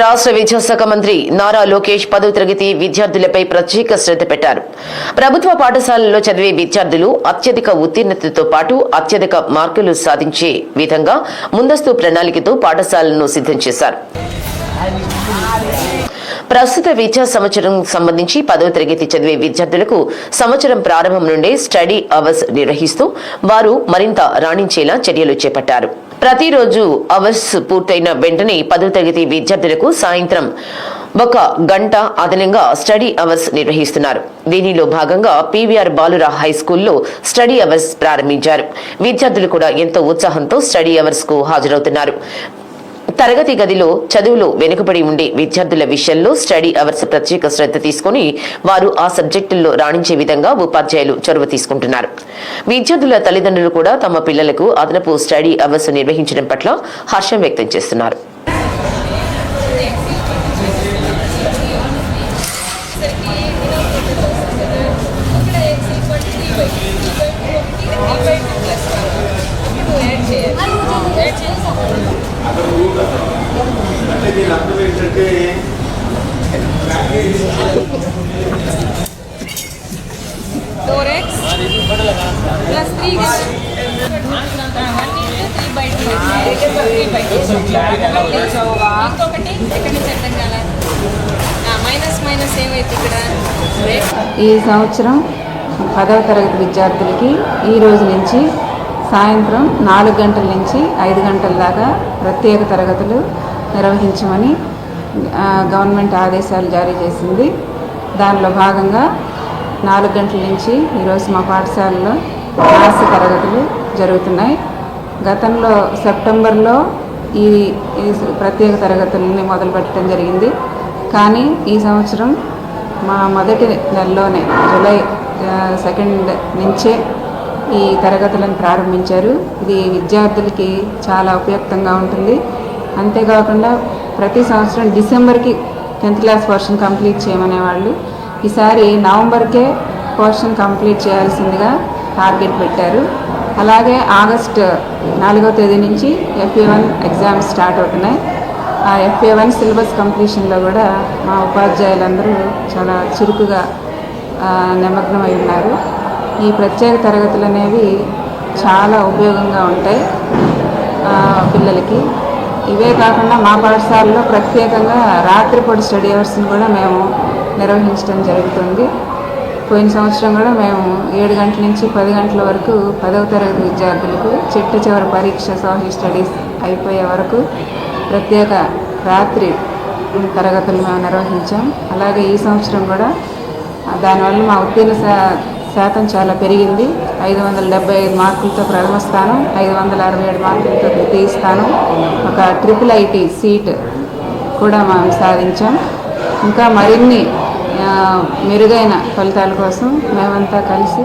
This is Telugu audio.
రాష్ట్ర విద్యాశాఖ మంత్రి నారా లోకేష్ 10వ తరగతి విద్యార్థులపై ప్రత్యేక శ్రద్ధ పెట్టారు. ప్రభుత్వ పాఠశాలల్లో చదివే విద్యార్థులు అత్యధిక ఉత్తీర్ణతతో పాటు అత్యధిక మార్కులు సాధించే విధంగా ముందస్తు ప్రణాళికతో పాఠశాలను సిద్ధం చేశారు. ప్రస్తుత విద్యా సంవత్సరం సంబంధించి 10వ తరగతి చదివే విద్యార్థులకు సంవత్సరం ప్రారంభం నుండే స్టడీ అవర్స్ నిర్వహిస్తూ వారు మరింత రాణించేలా చర్యలు చేపట్టారు. ప్రతిరోజు అవర్స్ పూర్తయిన వెంటనే 10వ తరగతి విద్యార్థులకు సాయంత్రం 1 గంట అదనంగా స్టడీ అవర్స్ నిర్వహిస్తున్నారు. దీనిలో భాగంగా పీవీఆర్ బాలుర హై స్కూల్లో స్టడీ అవర్స్ ప్రారంభించారు. విద్యార్థులు కూడా ఎంతో ఉత్సాహంతో స్టడీ అవర్స్ కు హాజరవుతున్నారు. తరగతి గదిలో చదువులో వెనుకబడి ఉండే విద్యార్థుల విషయంలో స్టడీ అవర్స్ ప్రత్యేక శ్రద్ధ తీసుకుని వారు ఆ సబ్జెక్టుల్లో రాణించే విధంగా ఉపాధ్యాయులు చొరవ తీసుకుంటున్నారు. విద్యార్థుల తల్లిదండ్రులు కూడా తమ పిల్లలకు అదనపు స్టడీ అవర్స్ నిర్వహించడం పట్ల హర్షం వ్యక్తం చేస్తున్నారు. ఈ సంవత్సరం 10వ తరగతి విద్యార్థులకి ఈ రోజు నుంచి సాయంత్రం 4 గంటల నుంచి 5 గంటల దాకా ప్రత్యేక తరగతులు నిర్వహించమని గవర్నమెంట్ ఆదేశాలు జారీ చేసింది. దానిలో భాగంగా 4 గంటల నుంచి ఈరోజు మా పాఠశాలలో క్లాస్ తరగతులు జరుగుతున్నాయి. గతంలో సెప్టెంబర్లో ఈ ప్రత్యేక తరగతులని మొదలుపెట్టడం జరిగింది. కానీ ఈ సంవత్సరం మా మొదటి నెలలోనే జూలై 2 నుంచే ఈ తరగతులను ప్రారంభించారు. ఇది విద్యార్థులకి చాలా ఉపయుక్తంగా ఉంటుంది. అంతేకాకుండా ప్రతి సంవత్సరం డిసెంబర్కి 10th క్లాస్ పోర్షన్ కంప్లీట్ చేయమనేవాళ్ళు. ఈసారి నవంబర్కే పోర్షన్ కంప్లీట్ చేయాల్సిందిగా టార్గెట్ పెట్టారు. అలాగే ఆగస్టు 4వ తేదీ నుంచి FA1 ఎగ్జామ్స్ స్టార్ట్ అవుతున్నాయి. ఆ FA1 సిలబస్ కంప్లీషన్లో కూడా మా ఉపాధ్యాయులందరూ చాలా చురుకుగా నిమగ్నమై ఉన్నారు. ఈ ప్రత్యేక తరగతులు అనేవి చాలా ఉపయోగంగా ఉంటాయి పిల్లలకి. ఇవే కాకుండా మా పాఠశాలలో ప్రత్యేకంగా రాత్రిపూట స్టడీ అవర్స్ని కూడా మేము నిర్వహించడం జరుగుతుంది. పోయిన సంవత్సరం కూడా మేము 7 గంటల నుంచి 10 గంటల వరకు 10వ తరగతి విద్యార్థులకు చివరి పరీక్ష సోషల్ స్టడీస్ అయిపోయే వరకు ప్రత్యేక రాత్రి తరగతులు మేము నిర్వహించాం. అలాగే ఈ సంవత్సరం కూడా దానివల్ల మా ఉత్తీర్ణ శాతం చాలా పెరిగింది. 575 మార్కులతో ప్రథమ స్థానం, 567 మార్కులతో ద్వితీయ స్థానం, ఒక IIIT సీట్ కూడా మేము సాధించాం. ఇంకా మరిన్ని మెరుగైన ఫలితాల కోసం మేమంతా కలిసి